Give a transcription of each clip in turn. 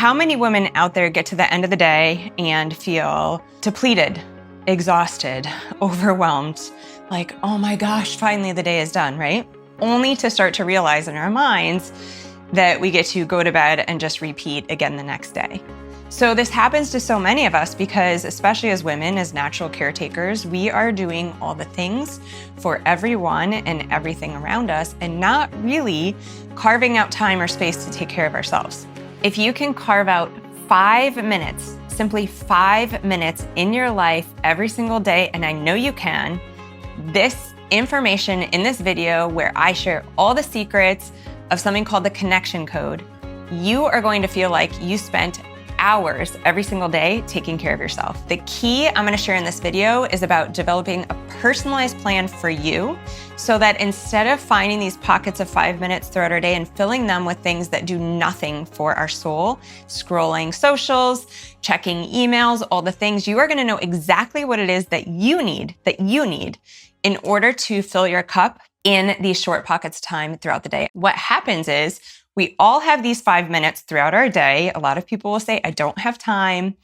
How many women out there get to the end of the day and feel depleted, exhausted, overwhelmed, like, oh my gosh, finally the day is done, right? Only to start to realize in our minds that we get to go to bed and just repeat again the next day. So this happens to so many of us because, especially as women, as natural caretakers, we are doing all the things for everyone and everything around us and not really carving out time or space to take care of ourselves. If you can carve out 5 minutes, simply 5 minutes in your life every single day, and I know you can, this information in this video where I share all the secrets of something called the connection code, you are going to feel like you spent hours every single day taking care of yourself. The key I'm gonna share in this video is about developing a personalized plan for you so that instead of finding these pockets of 5 minutes throughout our day and filling them with things that do nothing for our soul, scrolling socials, checking emails, all the things, you are gonna know exactly what it is that you need in order to fill your cup in these short pockets of time throughout the day. What happens is we all have these 5 minutes throughout our day. A lot of people will say, I don't have time.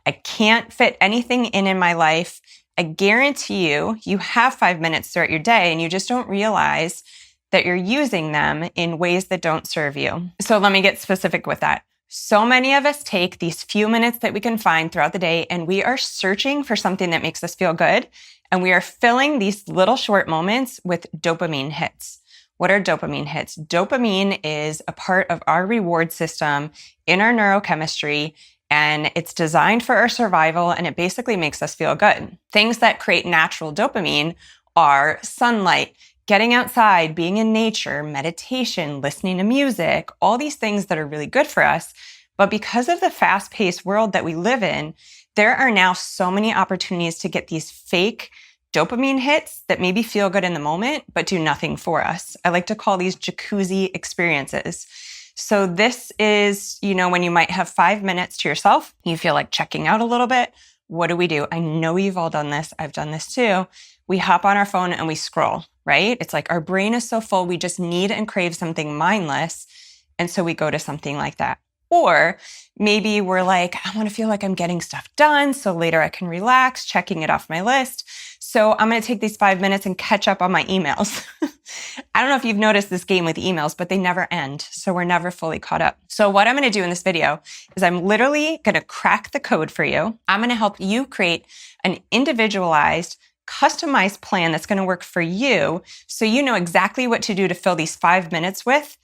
I can't fit anything in my life. I guarantee you, you have 5 minutes throughout your day and you just don't realize that you're using them in ways that don't serve you. So let me get specific with that. So many of us take these few minutes that we can find throughout the day and we are searching for something that makes us feel good. And we are filling these little short moments with dopamine hits. What are dopamine hits? Dopamine is a part of our reward system in our neurochemistry, and it's designed for our survival, and it basically makes us feel good. Things that create natural dopamine are sunlight, getting outside, being in nature, meditation, listening to music, all these things that are really good for us. But because of the fast-paced world that we live in, there are now so many opportunities to get these fake dopamine hits that maybe feel good in the moment, but do nothing for us. I like to call these jacuzzi experiences. So this is, when you might have 5 minutes to yourself, you feel like checking out a little bit. What do? I know you've all done this. I've done this too. We hop on our phone and we scroll, right? It's like our brain is so full, we just need and crave something mindless. And so we go to something like that. Or maybe we're like, I want to feel like I'm getting stuff done so later I can relax, checking it off my list. So I'm going to take these 5 minutes and catch up on my emails. I don't know if you've noticed this game with emails, but they never end. So we're never fully caught up. So what I'm going to do in this video is I'm literally going to crack the code for you. I'm going to help you create an individualized, customized plan that's going to work for you so you know exactly what to do to fill these 5 minutes with.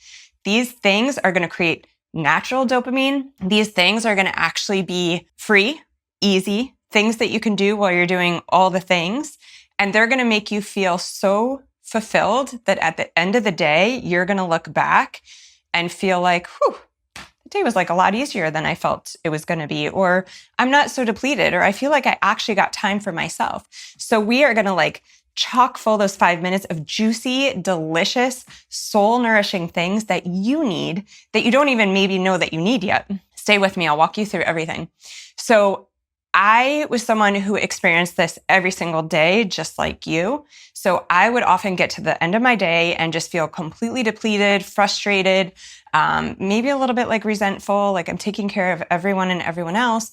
These things are going to create natural dopamine. These things are going to actually be free, easy, things that you can do while you're doing all the things. And they're going to make you feel so fulfilled that at the end of the day, you're going to look back and feel like, whew, the day was like a lot easier than I felt it was going to be, or I'm not so depleted, or I feel like I actually got time for myself. So we are going to chock full those 5 minutes of juicy, delicious, soul-nourishing things that you need that you don't even maybe know that you need yet. Stay with me. I'll walk you through everything. So I was someone who experienced this every single day, just like you. So I would often get to the end of my day and just feel completely depleted, frustrated, maybe a little bit resentful, like I'm taking care of everyone and everyone else.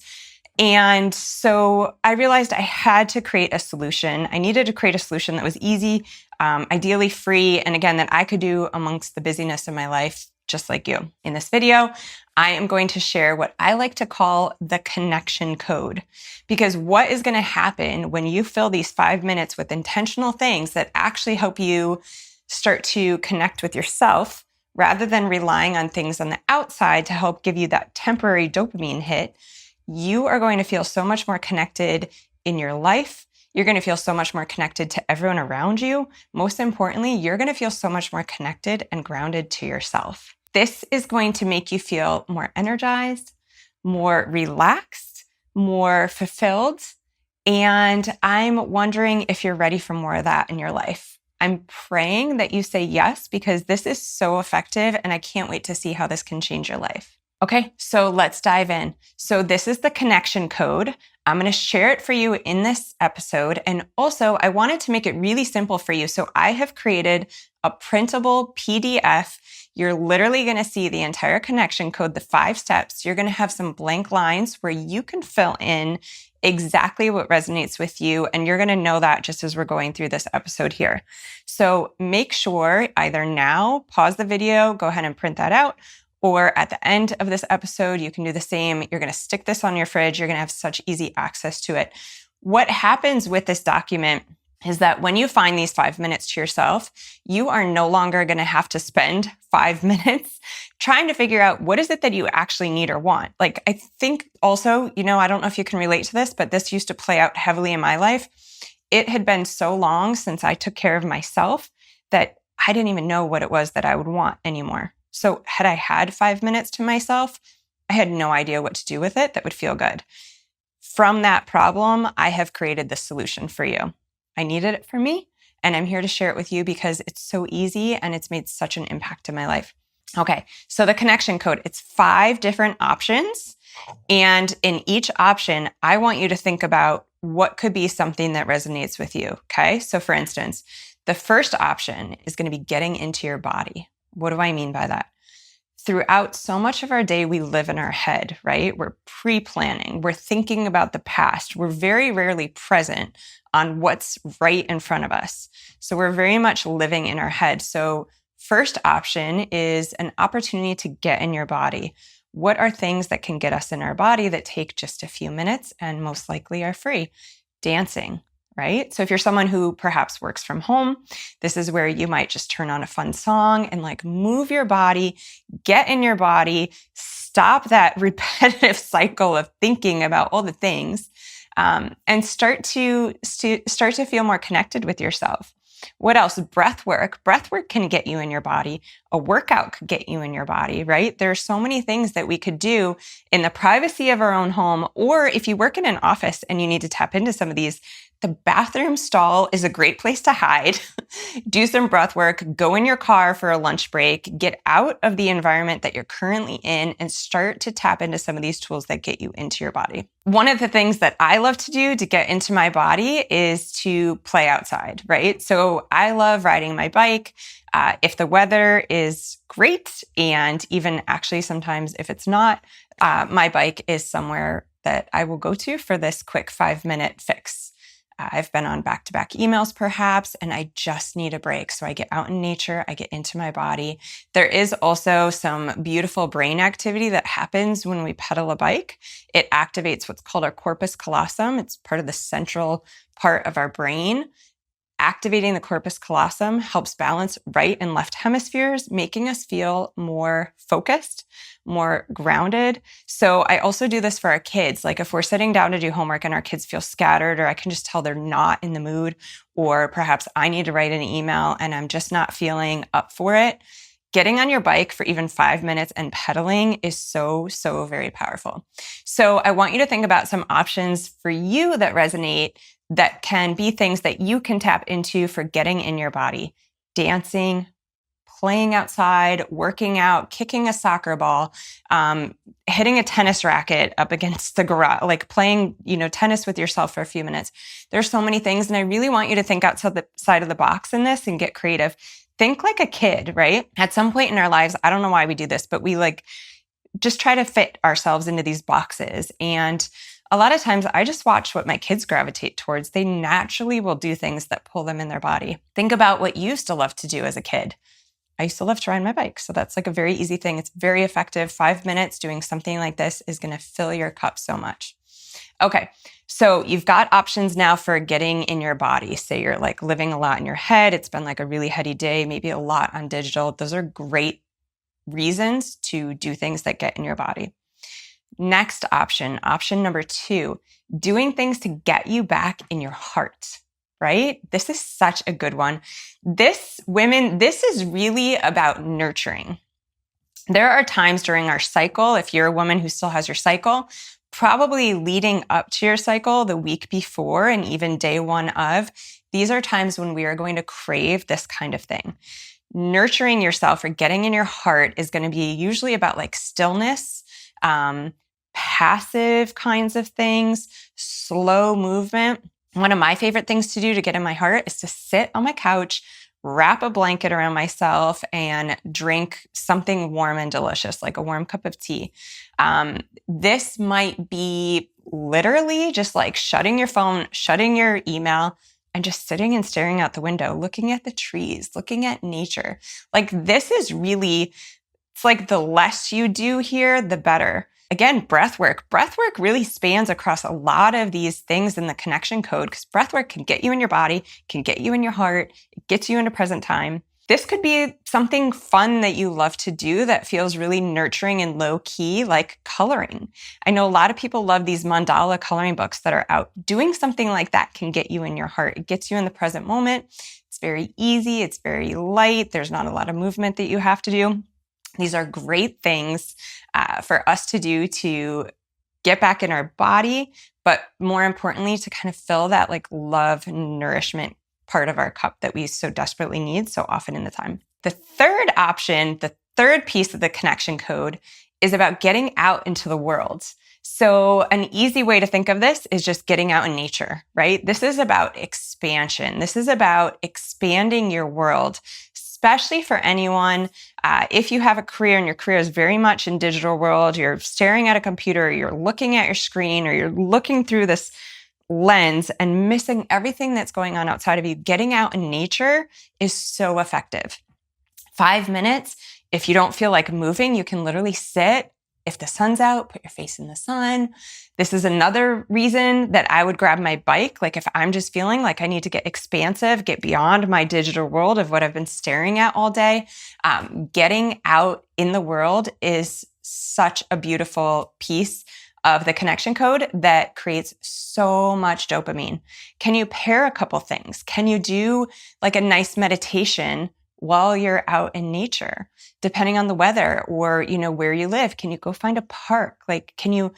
And so I realized I had to create a solution. I needed to create a solution that was easy, ideally free, and again, that I could do amongst the busyness of my life, just like you. In this video, I am going to share what I like to call the connection code. Because what is going to happen when you fill these 5 minutes with intentional things that actually help you start to connect with yourself rather than relying on things on the outside to help give you that temporary dopamine hit, you are going to feel so much more connected in your life. You're going to feel so much more connected to everyone around you. Most importantly, you're going to feel so much more connected and grounded to yourself. This is going to make you feel more energized, more relaxed, more fulfilled. And I'm wondering if you're ready for more of that in your life. I'm praying that you say yes, because this is so effective and I can't wait to see how this can change your life. Okay, so let's dive in. So this is the connection code. I'm going to share it for you in this episode. And also, I wanted to make it really simple for you. So I have created a printable PDF. You're literally going to see the entire connection code, the 5 steps. You're going to have some blank lines where you can fill in exactly what resonates with you. And you're going to know that just as we're going through this episode here. So make sure either now, pause the video, go ahead and print that out, or at the end of this episode, you can do the same. You're going to stick this on your fridge. You're going to have such easy access to it. What happens with this document is that when you find these 5 minutes to yourself, you are no longer going to have to spend 5 minutes trying to figure out what is it that you actually need or want. Like, I think also, I don't know if you can relate to this, but this used to play out heavily in my life. It had been so long since I took care of myself that I didn't even know what it was that I would want anymore. So had I had 5 minutes to myself, I had no idea what to do with it that would feel good. From that problem, I have created the solution for you. I needed it for me, and I'm here to share it with you because it's so easy and it's made such an impact in my life. Okay, so the connection code, it's 5 different options. And in each option, I want you to think about what could be something that resonates with you, okay? So for instance, the first option is going to be getting into your body. What do I mean by that? Throughout so much of our day, we live in our head, right? We're pre-planning. We're thinking about the past. We're very rarely present on what's right in front of us. So we're very much living in our head. So first option is an opportunity to get in your body. What are things that can get us in our body that take just a few minutes and most likely are free? Dancing. Right? So if you're someone who perhaps works from home, this is where you might just turn on a fun song and move your body, get in your body, stop that repetitive cycle of thinking about all the things, and start to feel more connected with yourself. What else? Breath work. Breath work can get you in your body. A workout could get you in your body, right? There are so many things that we could do in the privacy of our own home, or if you work in an office and you need to tap into some of these, the bathroom stall is a great place to hide. Do some breath work, go in your car for a lunch break, get out of the environment that you're currently in and start to tap into some of these tools that get you into your body. One of the things that I love to do to get into my body is to play outside, right? So I love riding my bike. If the weather is great, and even actually sometimes if it's not, my bike is somewhere that I will go to for this quick 5-minute fix. I've been on back-to-back emails perhaps, and I just need a break. So I get out in nature, I get into my body. There is also some beautiful brain activity that happens when we pedal a bike. It activates what's called our corpus callosum. It's part of the central part of our brain. Activating the corpus callosum helps balance right and left hemispheres, making us feel more focused, more grounded. So I also do this for our kids. Like if we're sitting down to do homework and our kids feel scattered, or I can just tell they're not in the mood, or perhaps I need to write an email and I'm just not feeling up for it, getting on your bike for even 5 minutes and pedaling is so, so very powerful. So I want you to think about some options for you that resonate, that can be things that you can tap into for getting in your body. Dancing, playing outside, working out, kicking a soccer ball, hitting a tennis racket up against the garage, like playing, tennis with yourself for a few minutes. There's so many things. And I really want you to think outside the side of the box in this and get creative. Think like a kid, right? At some point in our lives, I don't know why we do this, but we just try to fit ourselves into these boxes. And a lot of times I just watch what my kids gravitate towards. They naturally will do things that pull them in their body. Think about what you used to love to do as a kid. I used to love to ride my bike. So that's a very easy thing. It's very effective. 5 minutes doing something like this is going to fill your cup so much. Okay. So you've got options now for getting in your body. Say you're living a lot in your head. It's been a really heady day, maybe a lot on digital. Those are great reasons to do things that get in your body. Next option number 2, doing things to get you back in your heart, right? This is such a good one. This is really about nurturing. There are times during our cycle, if you're a woman who still has your cycle, probably leading up to your cycle, the week before and even day 1 of, these are times when we are going to crave this kind of thing. Nurturing yourself or getting in your heart is going to be usually about stillness, passive kinds of things, slow movement. One of my favorite things to do to get in my heart is to sit on my couch, wrap a blanket around myself, and drink something warm and delicious, like a warm cup of tea. This might be literally just like shutting your phone, shutting your email, and just sitting and staring out the window, looking at the trees, looking at nature. Like this is really, it's like the less you do here, the better. Again, breath work. Breath work really spans across a lot of these things in the connection code, because breath work can get you in your body, can get you in your heart, it gets you into present time. This could be something fun that you love to do that feels really nurturing and low key, like coloring. I know a lot of people love these mandala coloring books that are out. Doing something like that can get you in your heart. It gets you in the present moment. It's very easy. It's very light. There's not a lot of movement that you have to do. These are great things for us to do to get back in our body, but more importantly, to kind of fill that like love and nourishment part of our cup that we so desperately need so often in the time. The third option, the third piece of the connection code is about getting out into the world. So an easy way to think of this is just getting out in nature, right? This is about expansion. This is about expanding your world, especially for anyone. If you have a career and your career is very much in digital world, you're staring at a computer, you're looking at your screen, or you're looking through this lens and missing everything that's going on outside of you, getting out in nature is so effective. 5 minutes, if you don't feel like moving, you can literally sit. If the sun's out, put your face in the sun. This is another reason that I would grab my bike. Like if I'm just feeling like I need to get expansive, get beyond my digital world of what I've been staring at all day, getting out in the world is such a beautiful piece of the connection code that creates so much dopamine. Can you pair a couple things? Can you do like a nice meditation while you're out in nature, depending on the weather or, where you live? Can you go find a park? Like, can you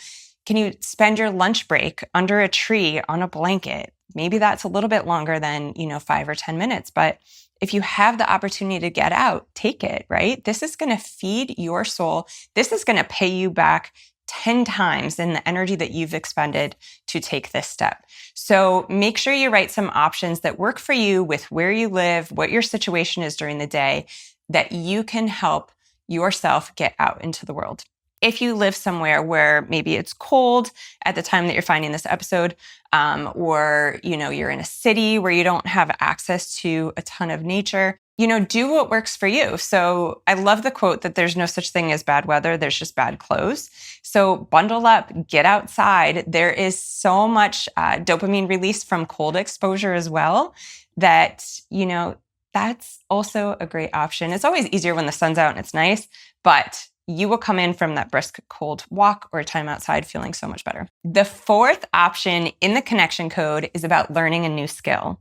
spend your lunch break under a tree on a blanket? Maybe that's a little bit longer than, 5 or 10 minutes, but if you have the opportunity to get out, take it, right? This is going to feed your soul. This is going to pay you back 10 times in the energy that you've expended to take this step. So make sure you write some options that work for you with where you live, what your situation is during the day, that you can help yourself get out into the world. If you live somewhere where maybe it's cold at the time that you're finding this episode, or you're in a city where you don't have access to a ton of nature, do what works for you. So I love the quote that there's no such thing as bad weather, there's just bad clothes. So bundle up, get outside. There is so much dopamine release from cold exposure as well that, that's also a great option. It's always easier when the sun's out and it's nice, but you will come in from that brisk cold walk or time outside feeling so much better. The fourth option in the connection code is about learning a new skill.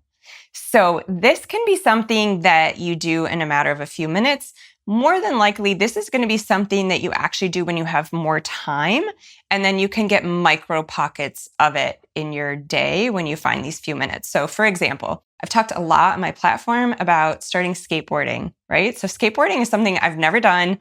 So this can be something that you do in a matter of a few minutes. More than likely, this is going to be something that you actually do when you have more time, and then you can get micro pockets of it in your day when you find these few minutes. So for example, I've talked a lot on my platform about starting skateboarding, right? So skateboarding is something I've never done.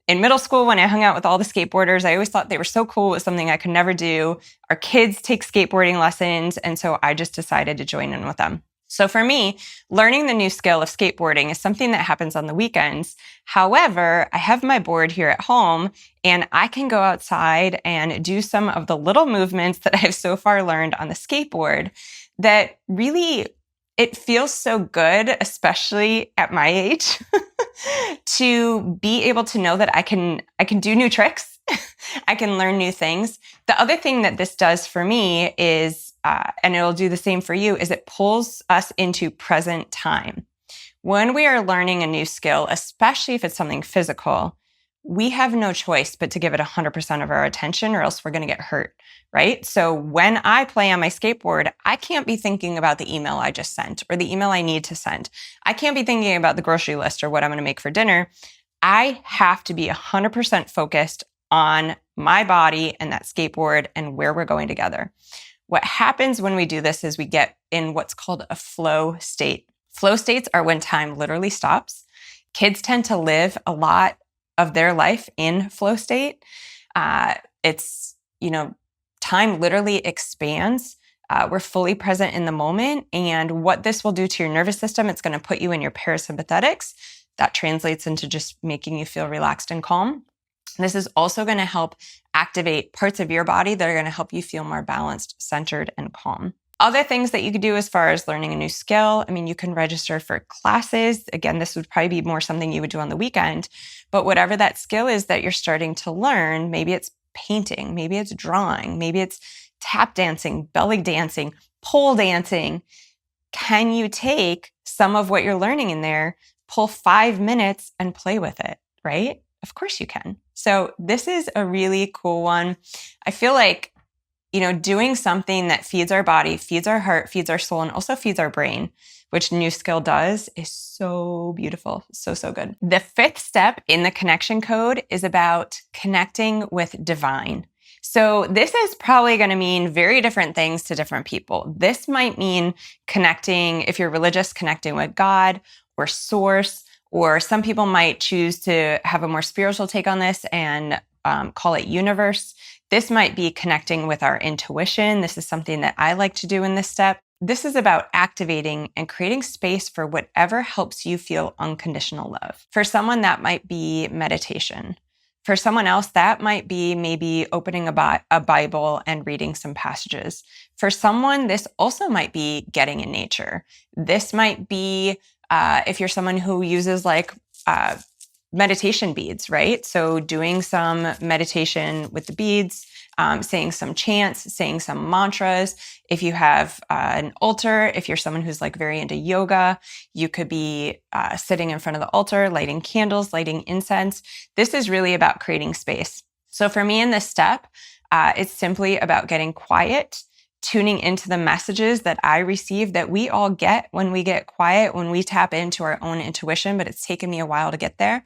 In middle school, when I hung out with all the skateboarders, I always thought they were so cool. It was something I could never do. Our kids take skateboarding lessons, and so I just decided to join in with them. So for me, learning the new skill of skateboarding is something that happens on the weekends. However, I have my board here at home, and I can go outside and do some of the little movements that I've so far learned on the skateboard that really, it feels so good, especially at my age, to be able to know that I can do new tricks. I can learn new things. The other thing that this does for me is, and it'll do the same for you, is it pulls us into present time. When we are learning a new skill, especially if it's something physical, we have no choice but to give it 100% of our attention, or else we're going to get hurt, right? So when I play on my skateboard, I can't be thinking about the email I just sent or the email I need to send. I can't be thinking about the grocery list or what I'm going to make for dinner. I have to be 100% focused on my body and that skateboard and where we're going together. What happens when we do this is we get in what's called a flow state. Flow states are when time literally stops. Kids tend to live a lot of their life in flow state. It's time literally expands. We're fully present in the moment. And what this will do to your nervous system, it's going to put you in your parasympathetics. That translates into just making you feel relaxed and calm. This is also going to help activate parts of your body that are going to help you feel more balanced, centered, and calm. Other things that you could do as far as learning a new skill, you can register for classes. Again, this would probably be more something you would do on the weekend, but whatever that skill is that you're starting to learn, maybe it's painting, maybe it's drawing, maybe it's tap dancing, belly dancing, pole dancing. Can you take some of what you're learning in there, pull 5 minutes and play with it, right? Of course you can. So this is a really cool one. I feel like, doing something that feeds our body, feeds our heart, feeds our soul, and also feeds our brain, which new skill does, is so beautiful. So, so good. The 5th step in the connection code is about connecting with divine. So this is probably going to mean very different things to different people. This might mean connecting, if you're religious, connecting with God or source, or some people might choose to have a more spiritual take on this and call it universe. This might be connecting with our intuition. This is something that I like to do in this step. This is about activating and creating space for whatever helps you feel unconditional love. For someone, that might be meditation. For someone else, that might be maybe opening a Bible and reading some passages. For someone, this also might be getting in nature. This might be, if you're someone who uses meditation beads, right? So doing some meditation with the beads, saying some chants, saying some mantras. If you have an altar, if you're someone who's very into yoga, you could be sitting in front of the altar, lighting candles, lighting incense. This is really about creating space. So for me in this step, it's simply about getting quiet, tuning into the messages that I receive, that we all get when we get quiet, when we tap into our own intuition, but it's taken me a while to get there.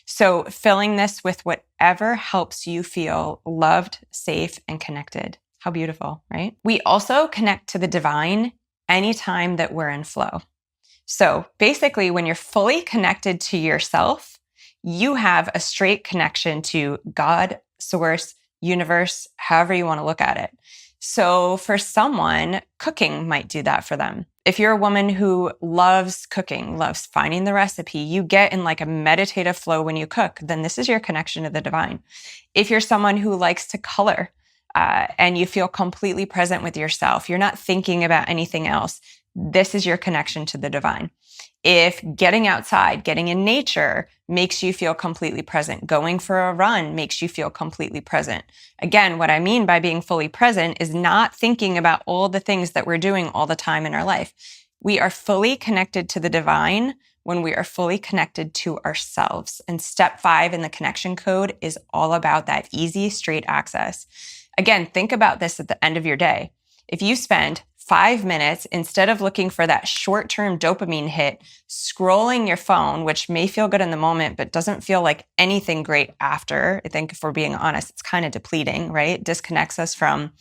So filling this with whatever helps you feel loved, safe, and connected. How beautiful, right? We also connect to the divine anytime that we're in flow. So basically, when you're fully connected to yourself, you have a straight connection to God, source, universe, however you want to look at it. So for someone, cooking might do that for them. If you're a woman who loves cooking, loves finding the recipe, you get in a meditative flow when you cook, then this is your connection to the divine. If you're someone who likes to color and you feel completely present with yourself, you're not thinking about anything else, this is your connection to the divine. If getting outside, getting in nature makes you feel completely present, going for a run makes you feel completely present. Again, what I mean by being fully present is not thinking about all the things that we're doing all the time in our life. We are fully connected to the divine when we are fully connected to ourselves. And step 5 in the connection code is all about that easy, straight access. Again, think about this at the end of your day. If you spend 5 minutes, instead of looking for that short-term dopamine hit, scrolling your phone, which may feel good in the moment, but doesn't feel like anything great after. I think if we're being honest, it's kind of depleting, right? It disconnects us from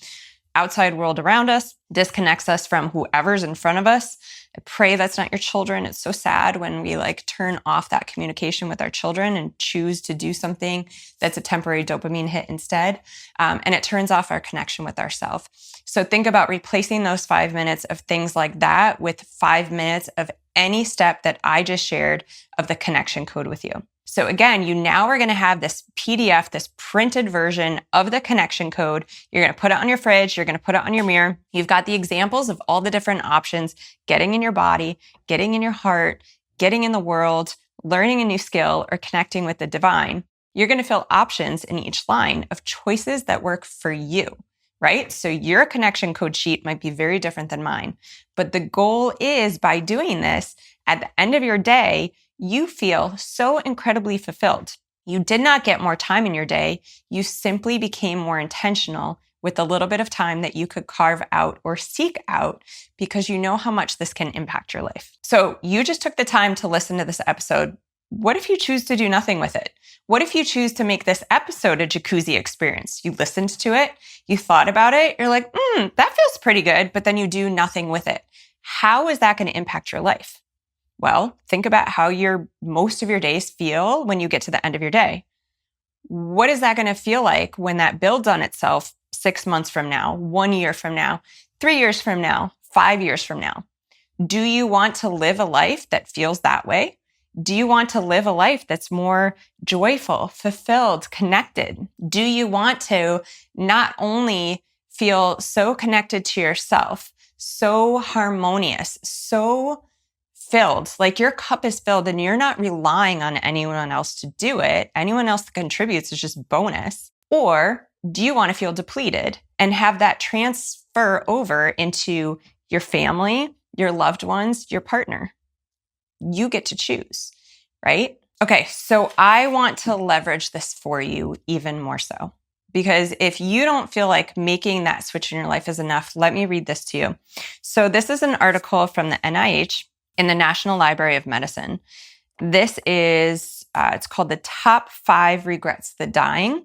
outside world around us, disconnects us from whoever's in front of us. I pray that's not your children. It's so sad when we turn off that communication with our children and choose to do something that's a temporary dopamine hit instead. And it turns off our connection with ourselves. So think about replacing those 5 minutes of things like that with 5 minutes of any step that I just shared of the connection code with you. So again, you now are going to have this PDF, this printed version of the connection code. You're going to put it on your fridge. You're going to put it on your mirror. You've got the examples of all the different options: getting in your body, getting in your heart, getting in the world, learning a new skill, or connecting with the divine. You're going to fill options in each line of choices that work for you, right? So your connection code sheet might be very different than mine. But the goal is, by doing this, at the end of your day, you feel so incredibly fulfilled. You did not get more time in your day. You simply became more intentional with a little bit of time that you could carve out or seek out, because you know how much this can impact your life. So you just took the time to listen to this episode. What if you choose to do nothing with it? What if you choose to make this episode a jacuzzi experience? You listened to it, you thought about it, you're like, that feels pretty good, but then you do nothing with it. How is that going to impact your life? Well, think about how most of your days feel when you get to the end of your day. What is that going to feel like when that builds on itself 6 months from now, 1 year from now, 3 years from now, 5 years from now? Do you want to live a life that feels that way? Do you want to live a life that's more joyful, fulfilled, connected? Do you want to not only feel so connected to yourself, so harmonious, so filled, like your cup is filled and you're not relying on anyone else to do it? Anyone else that contributes is just bonus. Or do you want to feel depleted and have that transfer over into your family, your loved ones, your partner? You get to choose, right? Okay, so I want to leverage this for you even more so. Because if you don't feel like making that switch in your life is enough, let me read this to you. So this is an article from the NIH in the National Library of Medicine. This is, it's called The Top 5 Regrets of the Dying.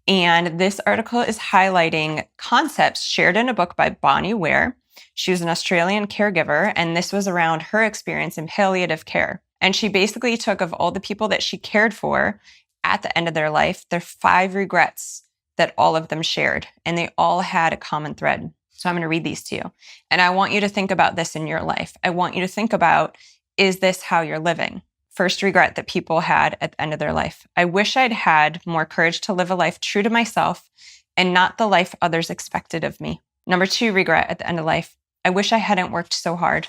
And this article is highlighting concepts shared in a book by Bonnie Ware. She was an Australian caregiver, and this was around her experience in palliative care. And she basically took of all the people that she cared for at the end of their life, their 5 regrets that all of them shared, and they all had a common thread. So I'm going to read these to you. And I want you to think about this in your life. I want you to think about, is this how you're living? First regret that people had at the end of their life: I wish I'd had more courage to live a life true to myself and not the life others expected of me. Number 2 regret at the end of life: I wish I hadn't worked so hard.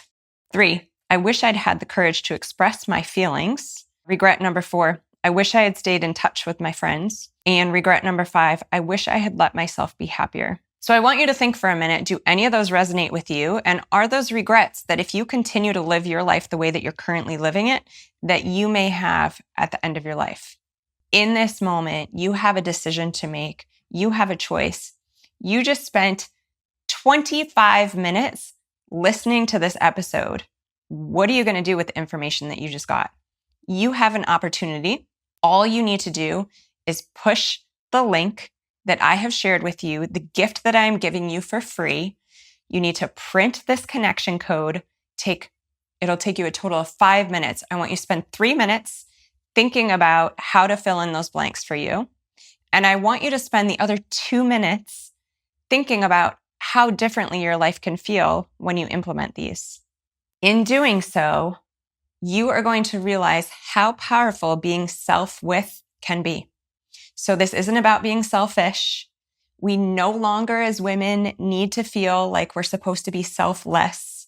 3, I wish I'd had the courage to express my feelings. Regret number 4, I wish I had stayed in touch with my friends. And regret number 5, I wish I had let myself be happier. So I want you to think for a minute, do any of those resonate with you? And are those regrets that if you continue to live your life the way that you're currently living it, that you may have at the end of your life? In this moment, you have a decision to make. You have a choice. You just spent 25 minutes listening to this episode. What are you going to do with the information that you just got? You have an opportunity. All you need to do is push the link that I have shared with you, the gift that I am giving you for free. You need to print this connection code. It'll take you a total of 5 minutes. I want you to spend 3 minutes thinking about how to fill in those blanks for you. And I want you to spend the other 2 minutes thinking about how differently your life can feel when you implement these. In doing so, you are going to realize how powerful being self-with can be. So this isn't about being selfish. We no longer as women need to feel like we're supposed to be selfless.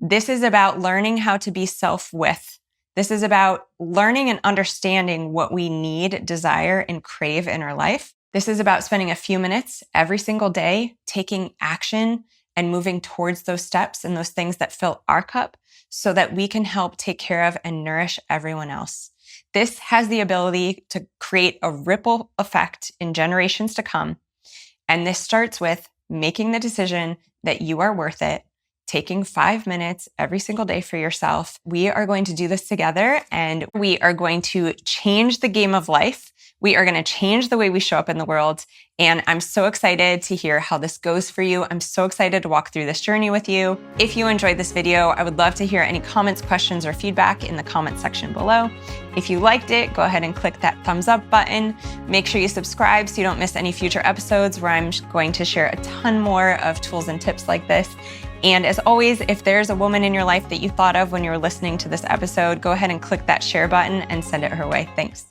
This is about learning how to be self-with. This is about learning and understanding what we need, desire, and crave in our life. This is about spending a few minutes every single day, taking action and moving towards those steps and those things that fill our cup so that we can help take care of and nourish everyone else. This has the ability to create a ripple effect in generations to come. And this starts with making the decision that you are worth it, taking 5 minutes every single day for yourself. We are going to do this together, and we are going to change the game of life. We are going to change the way we show up in the world. And I'm so excited to hear how this goes for you. I'm so excited to walk through this journey with you. If you enjoyed this video, I would love to hear any comments, questions, or feedback in the comment section below. If you liked it, go ahead and click that thumbs up button. Make sure you subscribe so you don't miss any future episodes where I'm going to share a ton more of tools and tips like this. And as always, if there's a woman in your life that you thought of when you were listening to this episode, go ahead and click that share button and send it her way. Thanks.